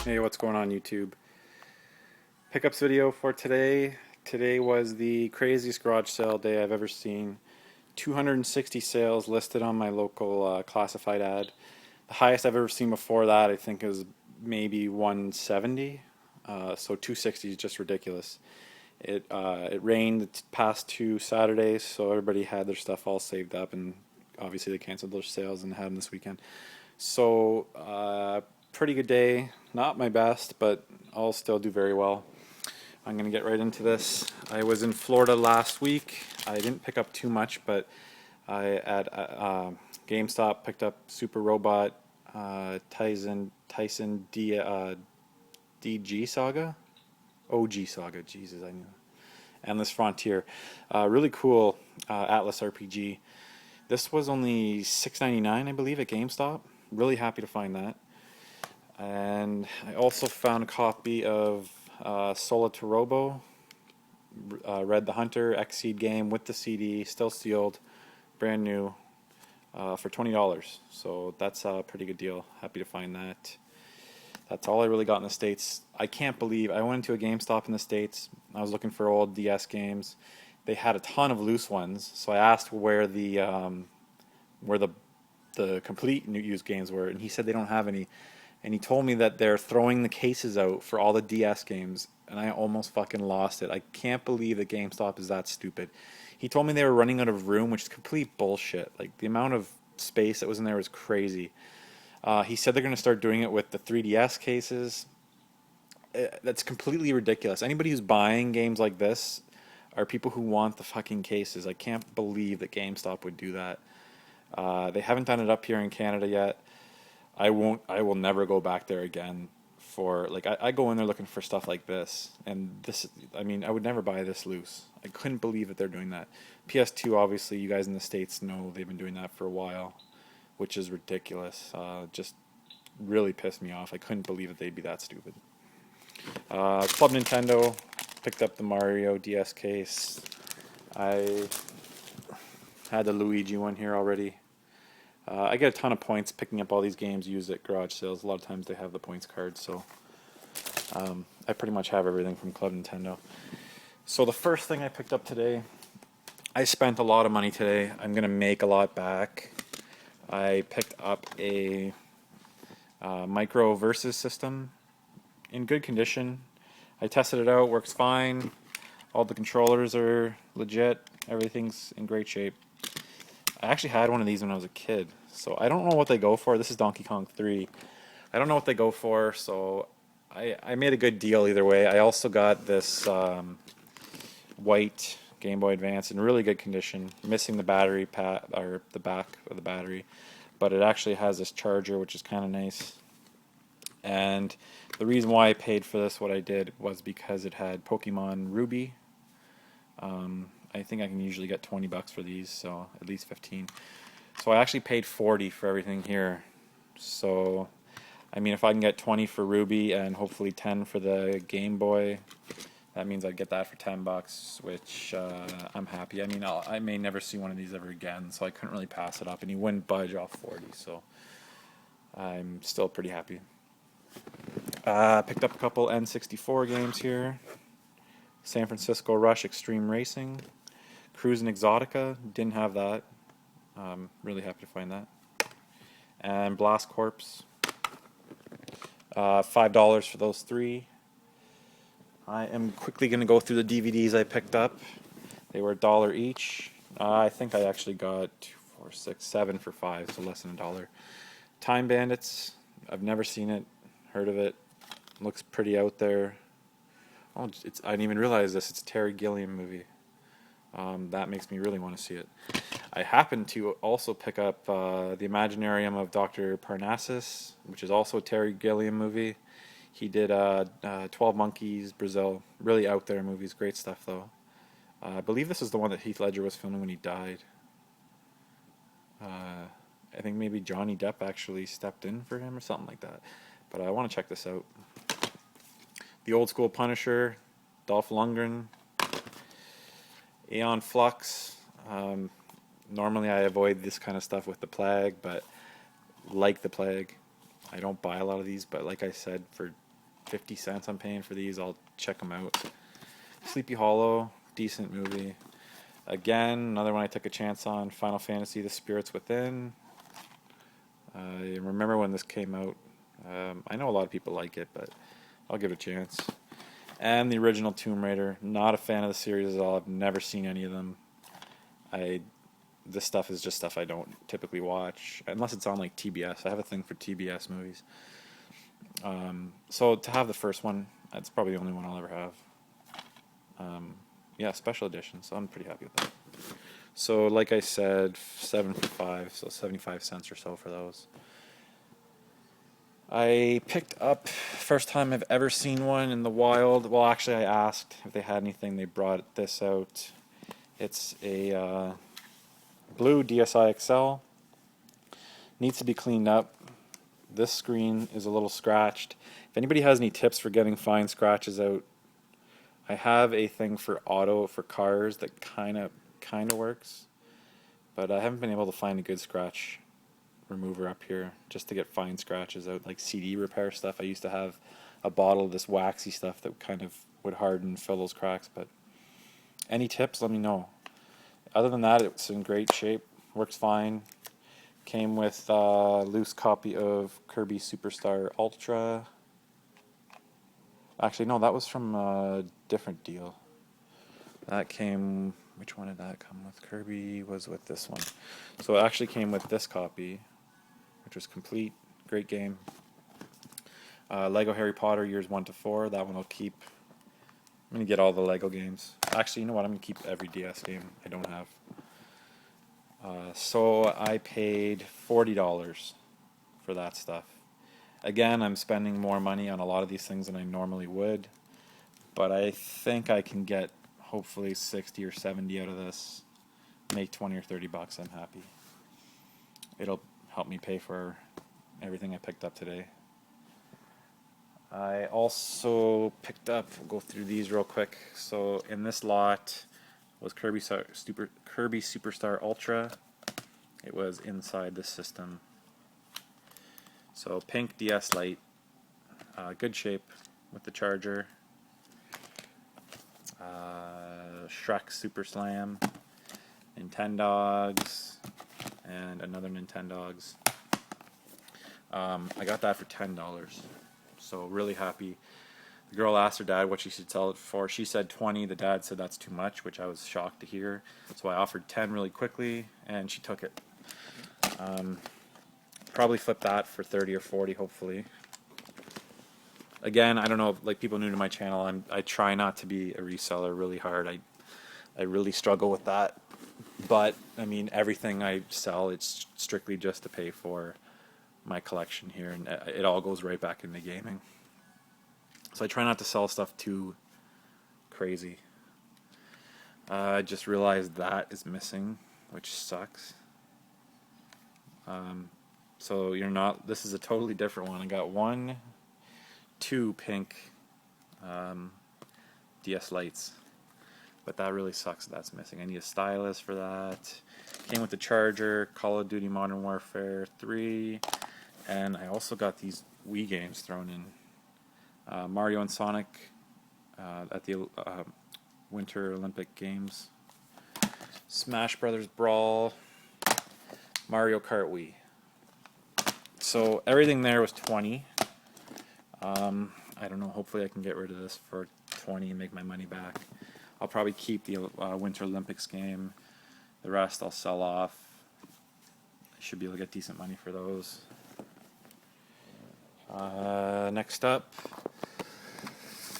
Hey, what's going on YouTube? Pickups video for today. Today was the craziest garage sale day I've ever seen. 260 sales listed on my local classified ad. The highest I've ever seen before that I think is maybe 170. So 260 is just ridiculous. It rained the past 2 Saturdays, so everybody had their stuff all saved up, and obviously they canceled their sales and had them this weekend. So pretty good day. Not my best, but I'll still do very well. I'm gonna get right into this. I was in Florida last week. I didn't pick up too much, but I at GameStop picked up Super Robot, Tyson DG Saga, OG Saga. Jesus, I knew. Endless Frontier, really cool Atlas RPG. This was only $6.99, I believe, at GameStop. Really happy to find that. And I also found a copy of Sola Torobo, Red the Hunter, X-Seed game with the CD, still sealed, brand new, for $20. So that's a pretty good deal. Happy to find that. That's all I really got in the States. I can't believe I went into a GameStop in the States. I was looking for old DS games. They had a ton of loose ones, so I asked where the complete new used games were, and he said they don't have any. And he told me that they're throwing the cases out for all the DS games, and I almost fucking lost it. I can't believe that GameStop is that stupid. He told me they were running out of room, which is complete bullshit. Like, the amount of space that was in there was crazy. He said they're going to start doing it with the 3DS cases. That's completely ridiculous. Anybody who's buying games like this are people who want the fucking cases. I can't believe that GameStop would do that. They haven't done it up here in Canada yet. I will never go back there again for, like, I go in there looking for stuff like this, and this, I mean, I would never buy this loose. I couldn't believe that they're doing that. PS2, obviously, you guys in the States know they've been doing that for a while, which is ridiculous. Just really pissed me off. I couldn't believe that they'd be that stupid. Club Nintendo, picked up the Mario DS case. I had the Luigi one here already. I get a ton of points picking up all these games used at garage sales. A lot of times they have the points cards, so I pretty much have everything from Club Nintendo. So the first thing I picked up today, I spent a lot of money today. I'm going to make a lot back. I picked up a Micro Versus system in good condition. I tested it out, works fine. All the controllers are legit. Everything's in great shape. I actually had one of these when I was a kid, so I don't know what they go for. This is Donkey Kong 3. I don't know what they go for, so I made a good deal either way. I also got this white Game Boy Advance in really good condition, missing the battery pad, or the back of the battery, but it actually has this charger, which is kind of nice. And the reason why I paid for this, what I did, was because it had Pokemon Ruby. I think I can usually get $20 for these, so at least 15. So I actually paid 40 for everything here. So, I mean, if I can get 20 for Ruby and hopefully 10 for the Game Boy, that means I'd get that for $10, which I'm happy. I mean, I may never see one of these ever again, so I couldn't really pass it up, and he wouldn't budge off 40, so I'm still pretty happy. Picked up a couple N64 games here. San Francisco Rush Extreme Racing. Cruisin' Exotica, didn't have that. Really happy to find that. And Blast Corps. $5 for those three. I am quickly going to go through the DVDs I picked up. They were $1 each. I think I actually got 2, 4, 6, 7 for $5, so less than $1. Time Bandits, I've never seen it, heard of it. Looks pretty out there. Oh, I didn't even realize this. It's a Terry Gilliam movie. That makes me really want to see it. I happened to also pick up the Imaginarium of Dr. Parnassus, which is also a Terry Gilliam movie. He did 12 Monkeys, Brazil. Really out there movies. Great stuff, though. I believe this is the one that Heath Ledger was filming when he died. I think maybe Johnny Depp actually stepped in for him or something like that. But I want to check this out. The Old School Punisher, Dolph Lundgren. Aeon Flux. Normally I avoid this kind of stuff with the Plague, but like the Plague, I don't buy a lot of these, but like I said, for 50 cents I'm paying for these. I'll check them out. Sleepy Hollow, decent movie. Again, another one I took a chance on. Final Fantasy: The Spirits Within. I remember when this came out. I know a lot of people like it, but I'll give it a chance. And the original Tomb Raider. Not a fan of the series at all. I've never seen any of them. This stuff is just stuff I don't typically watch, unless it's on like TBS. I have a thing for TBS movies. So to have the first one, that's probably the only one I'll ever have. Yeah, special edition, so I'm pretty happy with that. So like I said, 7 for 5, so 75 cents or so for those. I picked up, first time I've ever seen one in the wild. Well, actually I asked if they had anything. They brought this out. It's a blue Dsi Xl. Needs to be cleaned up. This screen is a little scratched. If anybody has any tips for getting fine scratches out, I have a thing for cars that kind of works, but I haven't been able to find a good scratch remover up here just to get fine scratches out, like CD repair stuff. I used to have a bottle of this waxy stuff that kind of would harden and fill those cracks, but any tips, let me know. Other than that, it's in great shape, works fine. Came with a loose copy of Kirby Superstar Ultra. Actually, no, that was from a different deal. That came, which one did that come with? Kirby was with this one. So it actually came with this copy, which was complete. Great game. Lego Harry Potter Years 1 to 4. That one I'll keep. I'm going to get all the Lego games. Actually, you know what? I'm going to keep every DS game I don't have. So I paid $40 for that stuff. Again, I'm spending more money on a lot of these things than I normally would, but I think I can get hopefully 60 or 70 out of this, make 20 or 30 bucks. I'm happy. It'll help me pay for everything I picked up today. I also picked up, we'll go through these real quick. So in this lot was Kirby Superstar Ultra. It was inside the system. So pink DS Lite, good shape with the charger. Shrek Super Slam, Nintendogs, and another Nintendogs. I got that for $10, so really happy. The girl asked her dad what she should sell it for. She said 20. The dad said that's too much, which I was shocked to hear. So I offered 10 really quickly, and she took it. Probably flip that for 30 or 40, hopefully. Again, I don't know, like people new to my channel, I try not to be a reseller really hard. I really struggle with that. But, I mean, everything I sell, it's strictly just to pay for my collection here, and it all goes right back into gaming. So I try not to sell stuff too crazy. I just realized that is missing, which sucks. So this is a totally different one. I got 2 pink DS Lites, but that really sucks that that's missing. I need a stylus for that. Came with the charger, Call of Duty Modern Warfare 3, and I also got these Wii games thrown in. Mario and Sonic at the Winter Olympic Games. Smash Brothers Brawl, Mario Kart Wii. So everything there was 20. I don't know, hopefully I can get rid of this for 20 and make my money back. I'll probably keep the Winter Olympics game. The rest I'll sell off. I should be able to get decent money for those. Next up,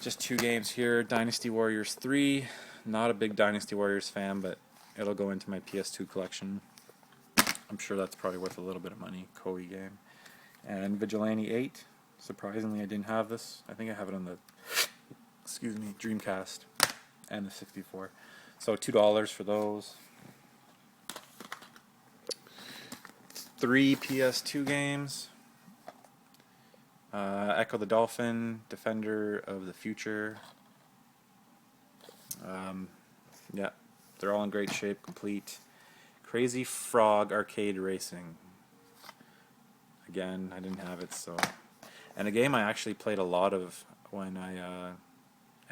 just 2 games here. Dynasty Warriors 3. Not a big Dynasty Warriors fan, but it'll go into my PS2 collection. I'm sure that's probably worth a little bit of money. Koei game. And Vigilante 8. Surprisingly, I didn't have this. I think I have it on the, Dreamcast and the 64. So $2 for those. 3 PS2 games. Echo the Dolphin, Defender of the Future. Yeah, they're all in great shape, complete. Crazy Frog Arcade Racing. Again, I didn't have it, so. And a game I actually played a lot of when I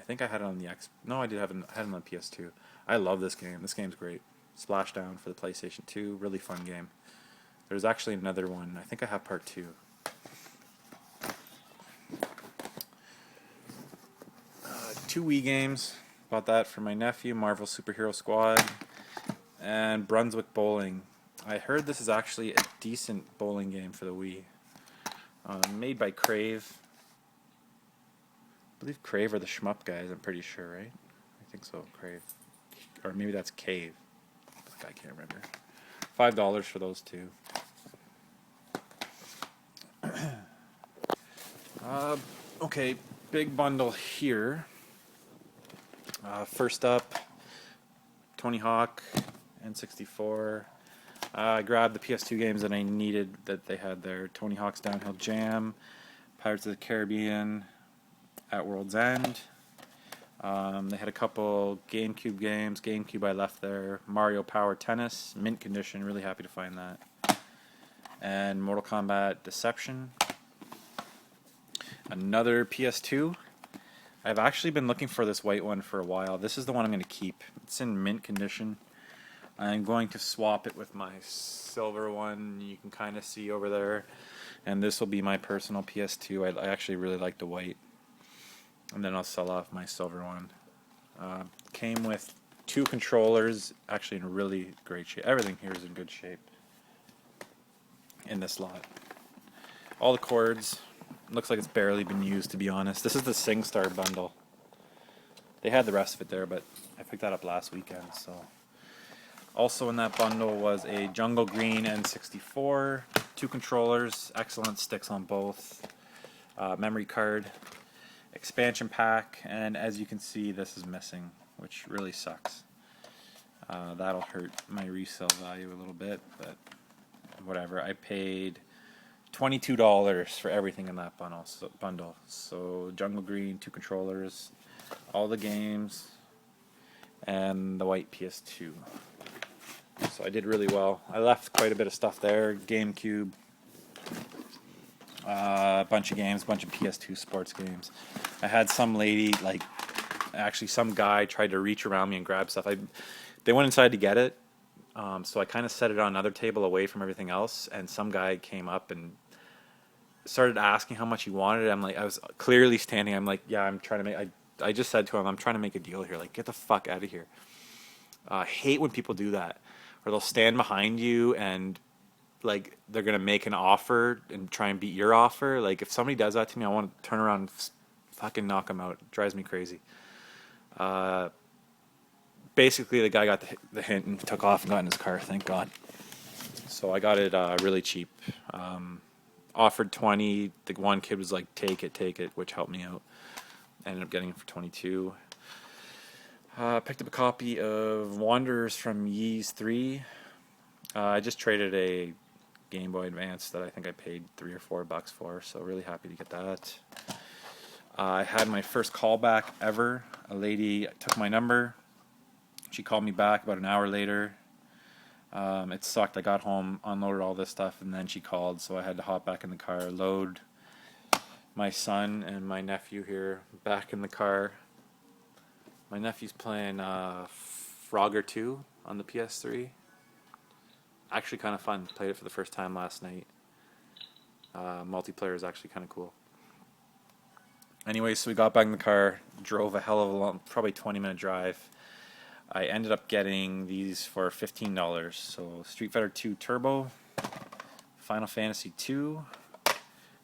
think I had it on the X. No, I did have it. I had it on the PS2. I love this game. This game's great. Splashdown for the PlayStation 2. Really fun game. There's actually another one. I think I have part 2. 2 Wii games. Bought that for my nephew. Marvel Superhero Squad. And Brunswick Bowling. I heard this is actually a decent bowling game for the Wii. Made by Crave. I believe Crave are the shmup guys, I'm pretty sure, right? I think so, Crave. Or maybe that's Cave. I can't remember. $5 for those two. Okay, big bundle here. First up, Tony Hawk, N64. I grabbed the PS2 games that I needed that they had there. Tony Hawk's Downhill Jam, Pirates of the Caribbean, At World's End. They had a couple GameCube games. GameCube I left there. Mario Power Tennis, mint condition. Really happy to find that. And Mortal Kombat Deception. Another PS2. I've actually been looking for this white one for a while. This is the one I'm going to keep. It's in mint condition. I'm going to swap it with my silver one. You can kind of see over there. And this will be my personal PS2. I actually really like the white. And then I'll sell off my silver one. Came with 2 controllers, actually in really great shape. Everything here is in good shape in this lot. All the cords. Looks like it's barely been used, to be honest. This is the SingStar bundle. They had the rest of it there, but I picked that up last weekend, so... Also in that bundle was a Jungle Green N64, 2 controllers, excellent sticks on both, memory card, expansion pack, and as you can see, this is missing, which really sucks. That'll hurt my resale value a little bit, but whatever. I paid $22 for everything in that bundle. So Jungle Green, 2 controllers, all the games, and the white PS2. So I did really well. I left quite a bit of stuff there. GameCube, a bunch of games, a bunch of PS2 sports games. I had some lady, actually some guy tried to reach around me and grab stuff. They went inside to get it, so I kind of set it on another table away from everything else, and some guy came up and started asking how much he wanted it. I was clearly standing. I'm like, yeah, I'm trying to make, I just said to him, I'm trying to make a deal here. Like, get the fuck out of here. I hate when people do that. Or they'll stand behind you and they're gonna make an offer and try and beat your offer. Like if somebody does that to me, I want to turn around and fucking knock them out. It drives me crazy. Basically, the guy got the hint and took off and got in his car. Thank God. So I got it really cheap. Offered 20. The one kid was like, "Take it," which helped me out. Ended up getting it for 22. Picked up a copy of Wanderers from Ys 3. I just traded a Game Boy Advance that I think I paid $3 or $4 for, so really happy to get that. I had my first callback ever. A lady took my number. She called me back about an hour later. It sucked. I got home, unloaded all this stuff, and then she called, so I had to hop back in the car, load my son and my nephew here back in the car. My nephew's playing Frogger 2 on the PS3. Actually kind of fun. Played it for the first time last night. Multiplayer is actually kind of cool. Anyway, so we got back in the car, drove a hell of a long, probably 20-minute drive. I ended up getting these for $15. So Street Fighter 2 Turbo, Final Fantasy 2,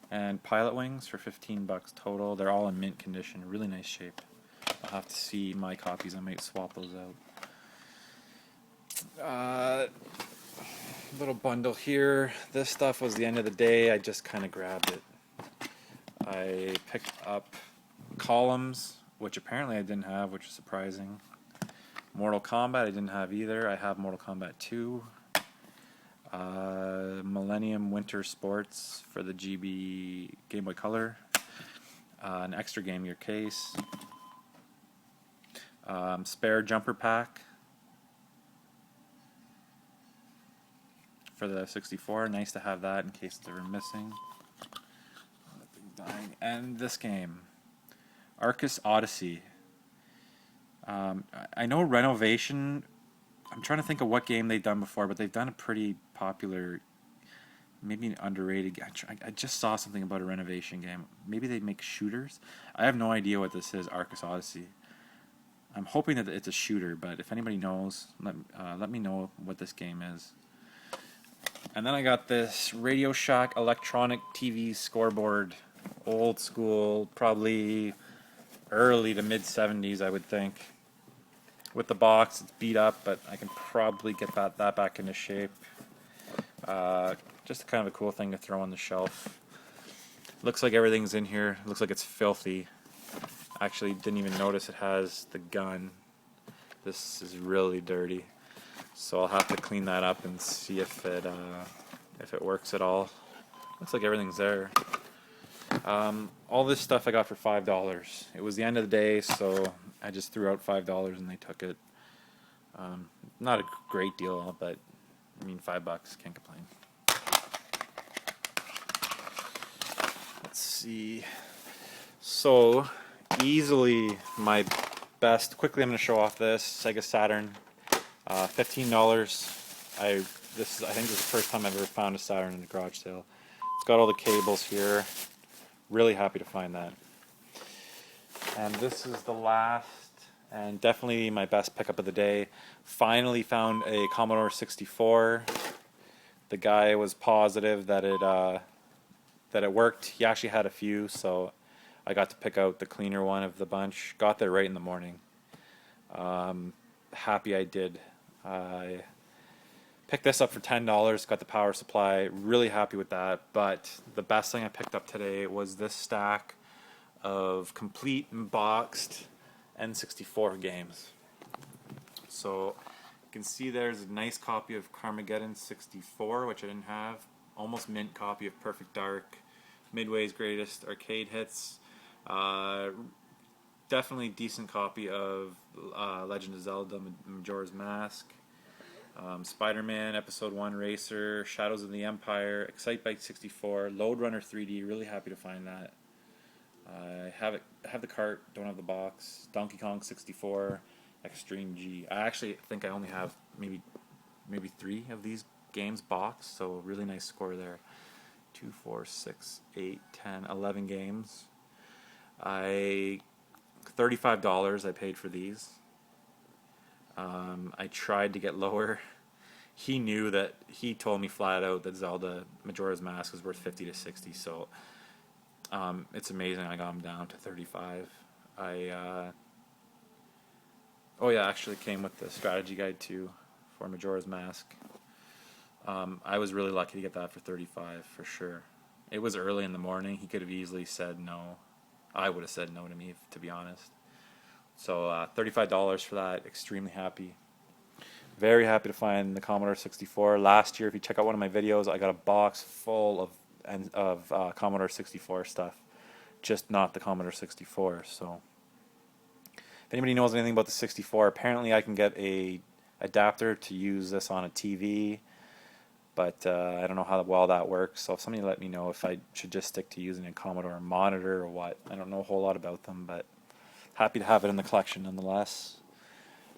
and Pilot Wings for $15 total. They're all in mint condition, really nice shape. I'll have to see my copies. I might swap those out. Little bundle here. This stuff was the end of the day. I just kind of grabbed it. I picked up Columns, which apparently I didn't have, which is surprising. Mortal Kombat I didn't have either. I have Mortal Kombat 2. Millennium Winter Sports for the GB Game Boy Color. An extra Game Gear case. Spare jumper pack for the 64. Nice to have that in case they were missing. And this game, Arcus Odyssey. I know Renovation. I'm trying to think of what game they've done before, but they've done a pretty popular, maybe an underrated. I just saw something about a Renovation game. Maybe they make shooters. I have no idea what this is. Arcus Odyssey. I'm hoping that it's a shooter, but if anybody knows, let me know what this game is. And then I got this Radio Shack electronic TV scoreboard, old school, probably early to mid 70s, I would think. With the box, it's beat up, but I can probably get that back into shape. Just kind of a cool thing to throw on the shelf. Looks like everything's in here. Looks like it's filthy. Actually, didn't even notice it has the gun. This is really dirty. So I'll have to clean that up and see if it works at all. Looks like everything's there. All this stuff I got for $5. It was the end of the day, so I just threw out $5 and they took it. Not a great deal, but I mean, $5, can't complain. Let's see. So easily my best. Quickly, I'm going to show off this Sega Saturn. $15. I think this is the first time I've ever found a Saturn in a garage sale. It's got all the cables here. Really happy to find that. And this is the last and definitely my best pickup of the day. Finally found a Commodore 64. The guy was positive that it worked. He actually had a few, so I got to pick out the cleaner one of the bunch. Got there right in the morning. Happy I did. I picked this up for $10, got the power supply, really happy with that. But the best thing I picked up today was this stack of complete and boxed N64 games. So you can see there's a nice copy of Carmageddon 64, which I didn't have. Almost mint copy of Perfect Dark, Midway's Greatest Arcade Hits. Definitely decent copy of Legend of Zelda Majora's Mask, Spider-Man Episode 1 Racer, Shadows of the Empire, Excitebike 64, Lode Runner 3D, really happy to find that. I have the cart, don't have the box. Donkey Kong 64, Extreme G. I actually think I only have maybe 3 of these games boxed, so really nice score there. 2, 4, 6, 8, 10, 11 games. $35 I paid for these. I tried to get lower. He knew that, he told me flat out that Zelda Majora's Mask was worth 50 to 60, so it's amazing I got him down to 35. Oh yeah, actually came with the strategy guide too for Majora's Mask. I was really lucky to get that for 35 for sure. It was early in the morning. He could have easily said no. I would have said no to me, to be honest. So $35 for that. Extremely happy. Very happy to find the Commodore 64. Last year, if you check out one of my videos, I got a box full of Commodore 64 stuff. Just not the Commodore 64. So if anybody knows anything about the 64, apparently I can get a adapter to use this on a TV. But I don't know how well that works, so if somebody let me know if I should just stick to using a Commodore monitor or what. I don't know a whole lot about them, but happy to have it in the collection nonetheless.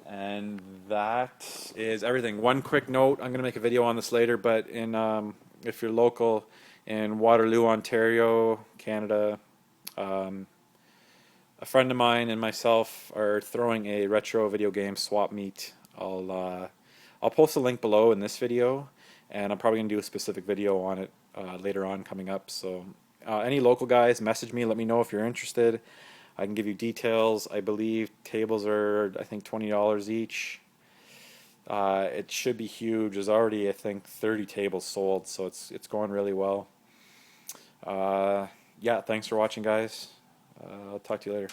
And that is everything. One quick note, I'm going to make a video on this later, but if you're local in Waterloo, Ontario, Canada, a friend of mine and myself are throwing a retro video game swap meet. I'll post a link below in this video. And I'm probably going to do a specific video on it later on coming up. So any local guys, message me. Let me know if you're interested. I can give you details. I believe tables are, I think, $20 each. It should be huge. There's already, I think, 30 tables sold. So it's going really well. Yeah, thanks for watching, guys. I'll talk to you later.